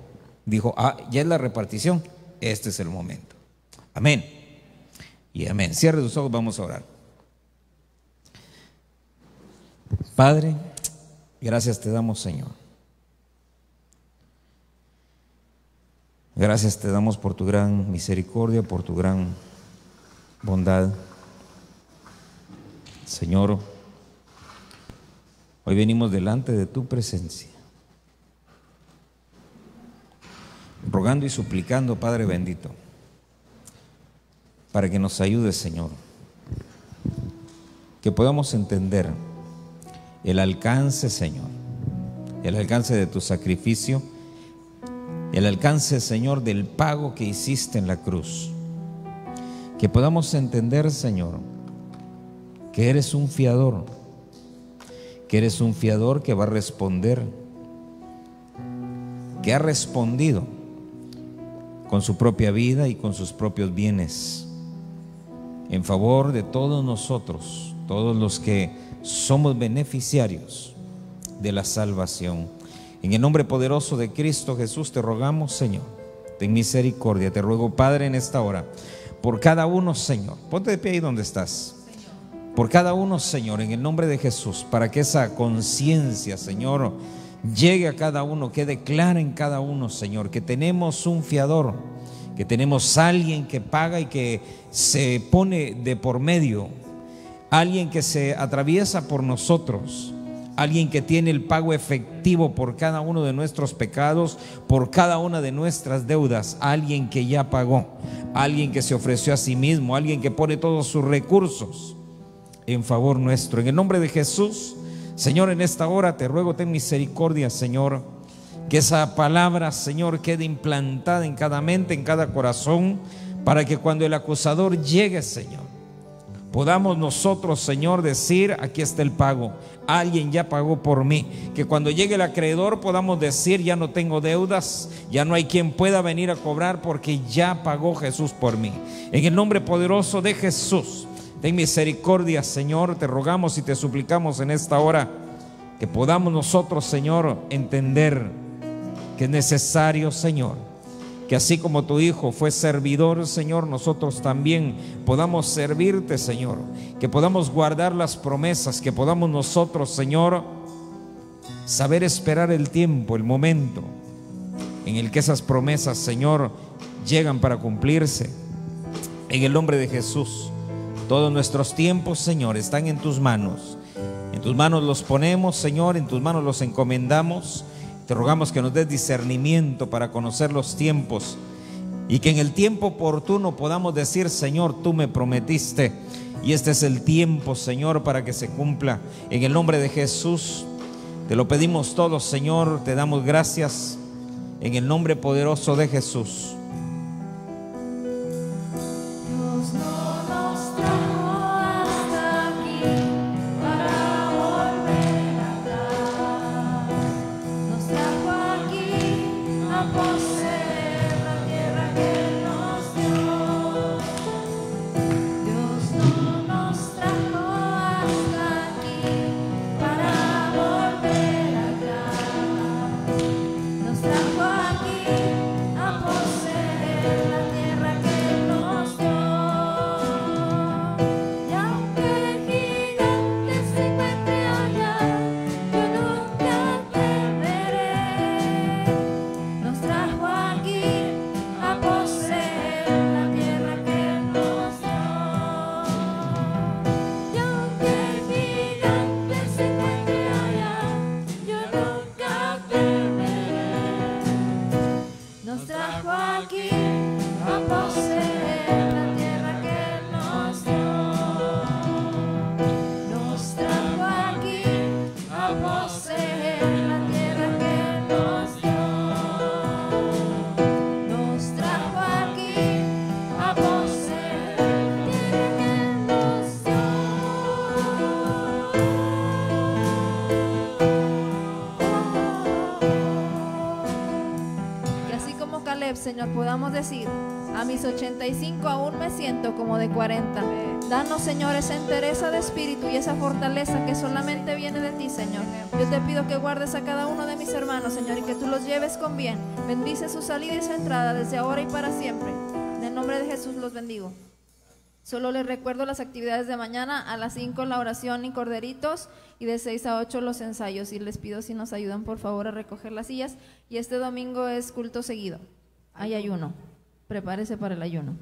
Dijo, ya es la repartición, este es el momento. Amén. Y amén. Cierre tus ojos, vamos a orar. Padre, gracias te damos, Señor. Gracias te damos por tu gran misericordia, por tu gran bondad. Señor, hoy venimos delante de tu presencia, rogando y suplicando, Padre bendito, para que nos ayudes, Señor, que podamos entender el alcance, Señor, el alcance de tu sacrificio, el alcance, Señor, del pago que hiciste en la cruz. Que podamos entender, Señor, que eres un fiador, que va a responder, que ha respondido con su propia vida y con sus propios bienes en favor de todos nosotros, todos los que somos beneficiarios de la salvación. En el nombre poderoso de Cristo Jesús te rogamos, Señor, ten misericordia. Te ruego, Padre, en esta hora, por cada uno, Señor, ponte de pie ahí donde estás, por cada uno, Señor, en el nombre de Jesús, para que esa conciencia, Señor, llegue a cada uno, quede clara en cada uno, Señor, que tenemos un fiador, que tenemos alguien que paga y que se pone de por medio, alguien que se atraviesa por nosotros, alguien que tiene el pago efectivo por cada uno de nuestros pecados, por cada una de nuestras deudas, alguien que ya pagó, alguien que se ofreció a sí mismo, alguien que pone todos sus recursos en favor nuestro. En el nombre de Jesús, Señor, en esta hora te ruego, ten misericordia, Señor, que esa palabra, Señor, quede implantada en cada mente, en cada corazón, para que cuando el acusador llegue, Señor, podamos nosotros, Señor, decir, aquí está el pago, alguien ya pagó por mí. Que cuando llegue el acreedor podamos decir, ya no tengo deudas, ya no hay quien pueda venir a cobrar, porque ya pagó Jesús por mí. En el nombre poderoso de Jesús, ten misericordia, Señor, te rogamos y te suplicamos en esta hora que podamos nosotros, Señor, entender que es necesario, Señor, que así como tu Hijo fue servidor, Señor, nosotros también podamos servirte, Señor, que podamos guardar las promesas, que podamos nosotros, Señor, saber esperar el tiempo, el momento en el que esas promesas, Señor, llegan para cumplirse. En el nombre de Jesús, todos nuestros tiempos, Señor, están en tus manos. En tus manos los ponemos, Señor, en tus manos los encomendamos. Te rogamos que nos des discernimiento para conocer los tiempos y que en el tiempo oportuno podamos decir, Señor, tú me prometiste y este es el tiempo, Señor, para que se cumpla. En el nombre de Jesús te lo pedimos todos, Señor, te damos gracias en el nombre poderoso de Jesús. Yo Caleb, Señor, podamos decir: a mis 85 aún me siento como de 40. Danos, Señor, esa entereza de espíritu y esa fortaleza que solamente viene de ti, Señor. Yo te pido que guardes a cada uno de mis hermanos, Señor, y que tú los lleves con bien. Bendice su salida y su entrada desde ahora y para siempre. En el nombre de Jesús los bendigo. Solo les recuerdo las actividades de mañana: a las 5 la oración y corderitos, y de 6 a 8 los ensayos. Y les pido si nos ayudan por favor a recoger las sillas. Y este domingo es culto seguido. Hay ayuno. Prepárese para el ayuno.